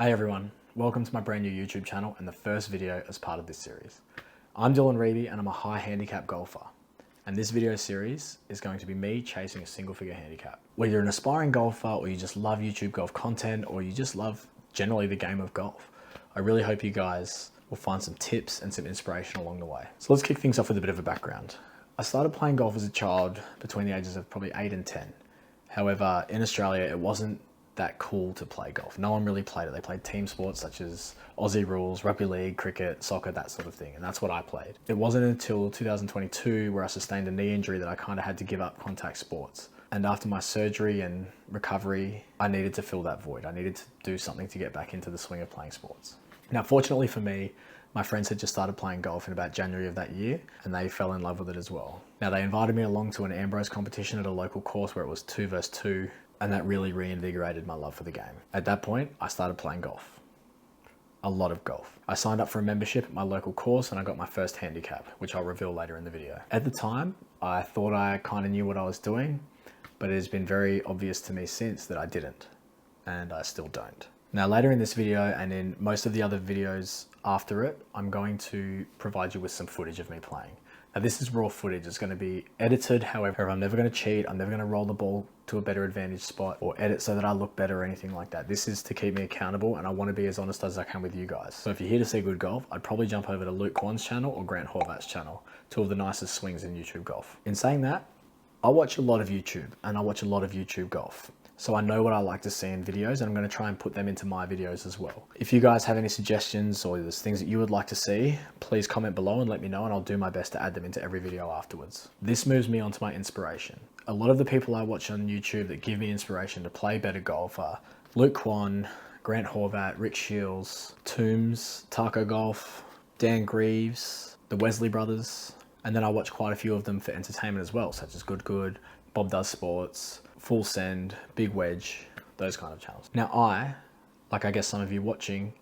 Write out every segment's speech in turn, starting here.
Hey everyone, welcome to my brand new YouTube channel and the first video as part of this series. I'm Dylan Reeby and I'm a high handicap golfer. And this video series is going to be me chasing a single figure handicap. Whether you're an aspiring golfer or you just love YouTube golf content or you just love generally the game of golf, I really hope you guys will find some tips and some inspiration along the way. So let's kick things off with a bit of a background. I started playing golf as a child between the ages of probably 8 and 10. However, in Australia, it wasn't that cool to play golf. No one really played it. They played team sports such as Aussie rules, rugby league, cricket, soccer, that sort of thing. And that's what I played. It wasn't until 2022 where I sustained a knee injury that I kind of had to give up contact sports. And after my surgery and recovery, I needed to fill that void. I needed to do something to get back into the swing of playing sports. Now, fortunately for me, my friends had just started playing golf in about January of that year, and they fell in love with it as well. Now, they invited me along to an Ambrose competition at a local course where it was 2 versus 2, and that really reinvigorated my love for the game. At that point, I started playing golf. A lot of golf. I signed up for a membership at my local course and I got my first handicap, which I'll reveal later in the video. At the time, I thought I kind of knew what I was doing, but it has been very obvious to me since that I didn't, and I still don't. Now, later in this video and in most of the other videos after it, I'm going to provide you with some footage of me playing. Now, this is raw footage. It's going to be edited. However, I'm never going to cheat. I'm never going to roll the ball to a better advantage spot or edit so that I look better or anything like that. This is to keep me accountable, and I want to be as honest as I can with you guys. So if you're here to see good golf, I'd probably jump over to Luke Kwan's channel or Grant Horvat's channel, two of the nicest swings in YouTube golf. In saying that, I watch a lot of YouTube and I watch a lot of YouTube golf. So I know what I like to see in videos, and I'm going to try and put them into my videos as well. If you guys have any suggestions or there's things that you would like to see, please comment below and let me know, and I'll do my best to add them into every video afterwards. This moves me on to my inspiration. A lot of the people I watch on YouTube that give me inspiration to play better golf are Luke Kwan, Grant Horvat, Rick Shields, Toombs, Taco Golf, Dan Greaves, the Wesley brothers, and then I watch quite a few of them for entertainment as well, such as Good Good, Bob Does Sports, Full Send, Big Wedge, those kind of channels. Now like I guess some of you watching,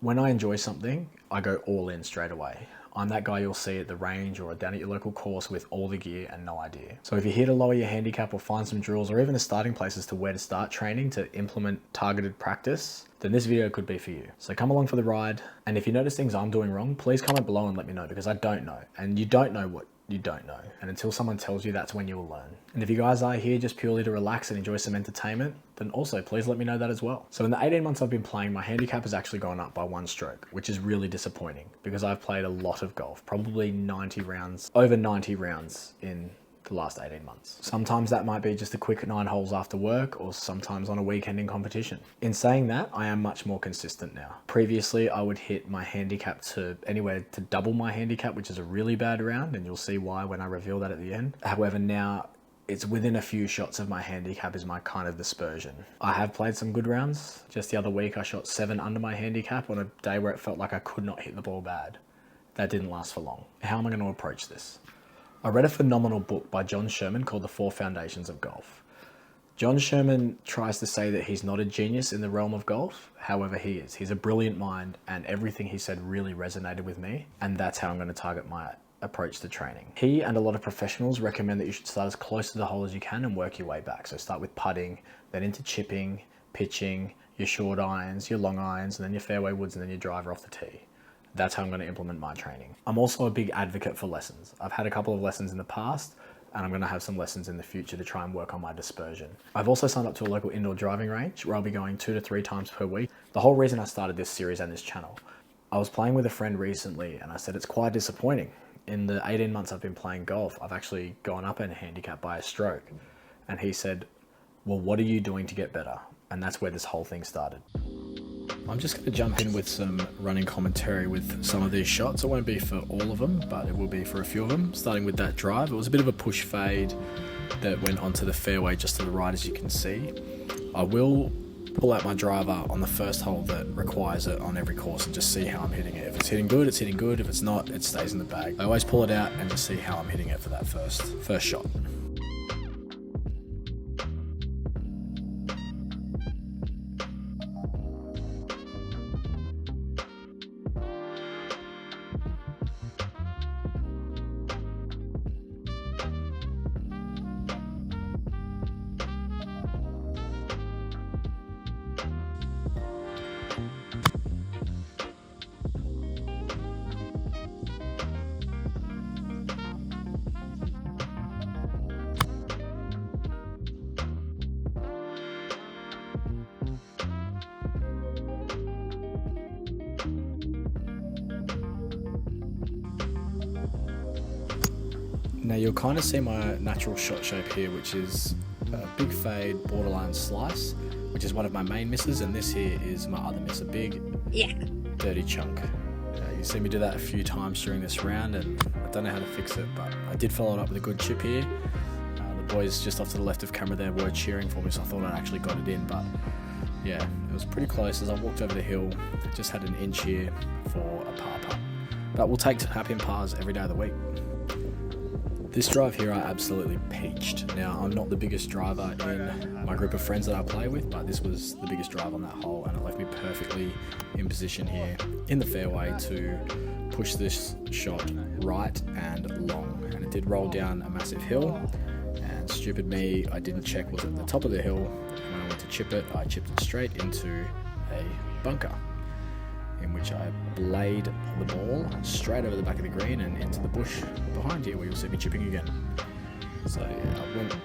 when I enjoy something, I go all in straight away. I'm that guy you'll see at the range or down at your local course with all the gear and no idea. So if you're here to lower your handicap or find some drills or even a starting place as to where to start training to implement targeted practice, then this video could be for you. So come along for the ride. And if you notice things I'm doing wrong, please comment below and let me know, because I don't know. And you don't know what you don't know. And until someone tells you, that's when you'll learn. And if you guys are here just purely to relax and enjoy some entertainment, then also please let me know that as well. So in the 18 months I've been playing, my handicap has actually gone up by 1 stroke, which is really disappointing because I've played a lot of golf, probably 90 rounds, over 90 rounds in the last 18 months. Sometimes that might be just a quick 9 holes after work, or sometimes on a weekend in competition. In saying that, I am much more consistent now. Previously, I would hit my handicap to anywhere to double my handicap, which is a really bad round, and you'll see why when I reveal that at the end. However, now it's within a few shots of my handicap is my kind of dispersion. I have played some good rounds. Just the other week, I shot 7 under my handicap on a day where it felt like I could not hit the ball bad. That didn't last for long. How am I going to approach this? I read a phenomenal book by John Sherman called The 4 Foundations of Golf. John Sherman tries to say that he's not a genius in the realm of golf. However, he is. He's a brilliant mind, and everything he said really resonated with me. And that's how I'm going to target my approach to training. He and a lot of professionals recommend that you should start as close to the hole as you can and work your way back. So start with putting, then into chipping, pitching, your short irons, your long irons, and then your fairway woods, and then your driver off the tee. That's how I'm going to implement my training. I'm also a big advocate for lessons. I've had a couple of lessons in the past, and I'm going to have some lessons in the future to try and work on my dispersion. I've also signed up to a local indoor driving range where I'll be going 2 to 3 times per week. The whole reason I started this series and this channel, I was playing with a friend recently and I said it's quite disappointing. In the 18 months I've been playing golf, I've actually gone up in handicap by a stroke. And he said, well, what are you doing to get better? And that's where this whole thing started. I'm just going to jump in with some running commentary with some of these shots. It won't be for all of them, but it will be for a few of them. Starting with that drive, it was a bit of a push fade that went onto the fairway just to the right, as you can see. I will pull out my driver on the first hole that requires it on every course and just see how I'm hitting it. If it's hitting good, it's hitting good. If it's not, it stays in the bag. I always pull it out and just see how I'm hitting it for that first shot. Now you'll kind of see my natural shot shape here, which is a big fade, borderline slice, which is one of my main misses, and this here is my other miss, a big, dirty chunk. You see me do that a few times during this round, and I don't know how to fix it, but I did follow it up with a good chip here. The boys just off to the left of camera there were cheering for me, so I thought I'd actually got it in, but yeah, it was pretty close. As I walked over the hill, just had an inch here for a par putt. But we'll take tap in pars every day of the week. This drive here I absolutely peached. Now, I'm not the biggest driver in my group of friends that I play with, but this was the biggest drive on that hole, and it left me perfectly in position here in the fairway to push this shot right and long. And it did roll down a massive hill, and stupid me, I didn't check was at the top of the hill, and when I went to chip it, I chipped it straight into a bunker, in which I blade the ball straight over the back of the green and into the bush behind here, where you'll see me chipping again. So yeah, I went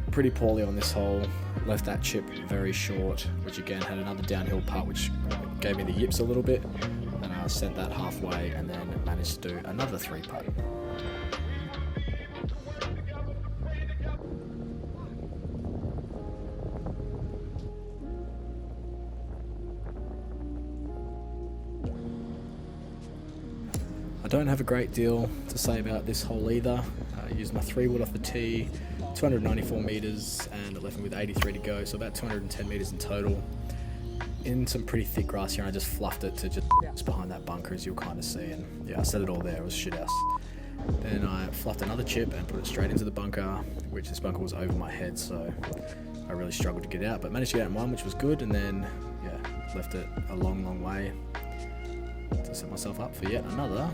pretty poorly on this hole, left that chip very short, which again had another downhill putt which gave me the yips a little bit, and I sent that halfway and then managed to do another 3-putt. I don't have a great deal to say about this hole either. I used my 3-wood off the tee, 294 metres, and it left me with 83 to go, so about 210 metres in total. In some pretty thick grass here, I just fluffed it to just behind that bunker, as you'll kind of see, and yeah, I said it all there, it was shit house. Then I fluffed another chip and put it straight into the bunker, which this bunker was over my head, so I really struggled to get out, but managed to get out in one, which was good, and then yeah, left it a long way to set myself up for yet another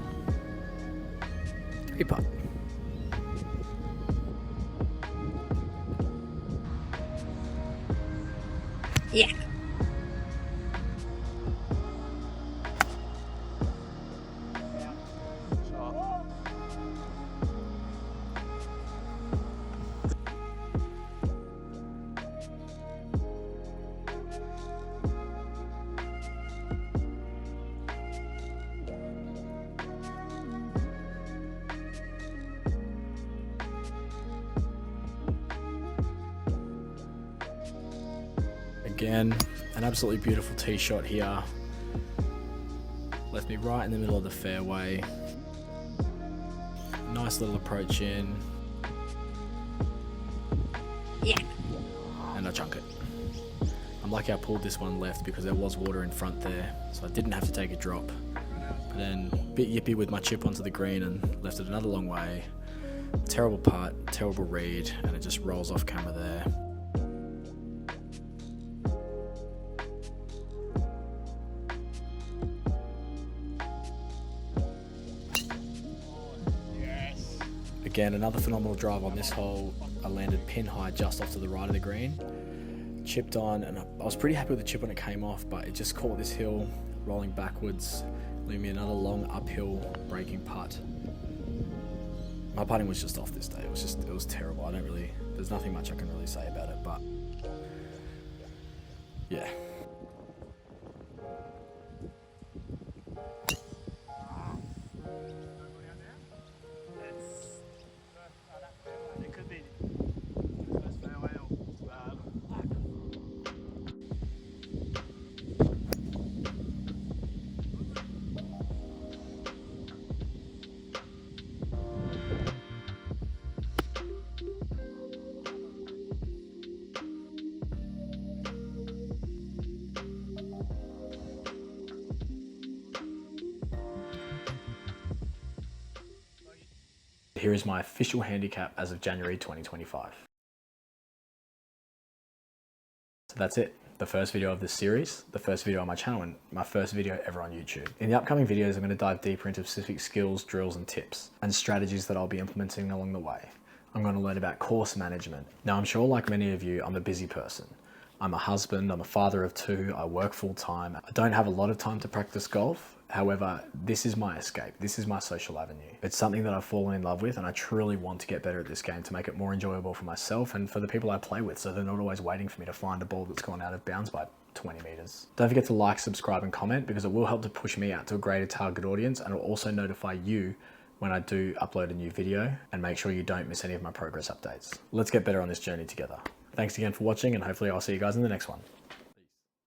3-putt. Yeah. Again, an absolutely beautiful tee shot here. Left me right in the middle of the fairway. Nice little approach in. Yeah. And I chunk it. I'm lucky I pulled this one left because there was water in front there, so I didn't have to take a drop. But then a bit yippy with my chip onto the green and left it another long way. Terrible putt, terrible read, and it just rolls off camera there. Again, another phenomenal drive on this hole. I landed pin high just off to the right of the green. Chipped on, and I was pretty happy with the chip when it came off, but it just caught this hill, rolling backwards, leaving me another long uphill breaking putt. My putting was just off this day. It was terrible. There's nothing much I can really say about it, but yeah. Here is my official handicap as of January 2025. So that's it. The first video of this series, the first video on my channel, and my first video ever on YouTube. In the upcoming videos, I'm going to dive deeper into specific skills, drills, and tips, and strategies that I'll be implementing along the way. I'm going to learn about course management. Now, I'm sure like many of you, I'm a busy person. I'm a husband, I'm a father of 2, I work full time. I don't have a lot of time to practice golf. However, this is my escape. This is my social avenue. It's something that I've fallen in love with, and I truly want to get better at this game to make it more enjoyable for myself and for the people I play with, so they're not always waiting for me to find a ball that's gone out of bounds by 20 meters. Don't forget to like, subscribe, and comment, because it will help to push me out to a greater target audience, and it will also notify you when I do upload a new video, and make sure you don't miss any of my progress updates. Let's get better on this journey together. Thanks again for watching, and hopefully I'll see you guys in the next one.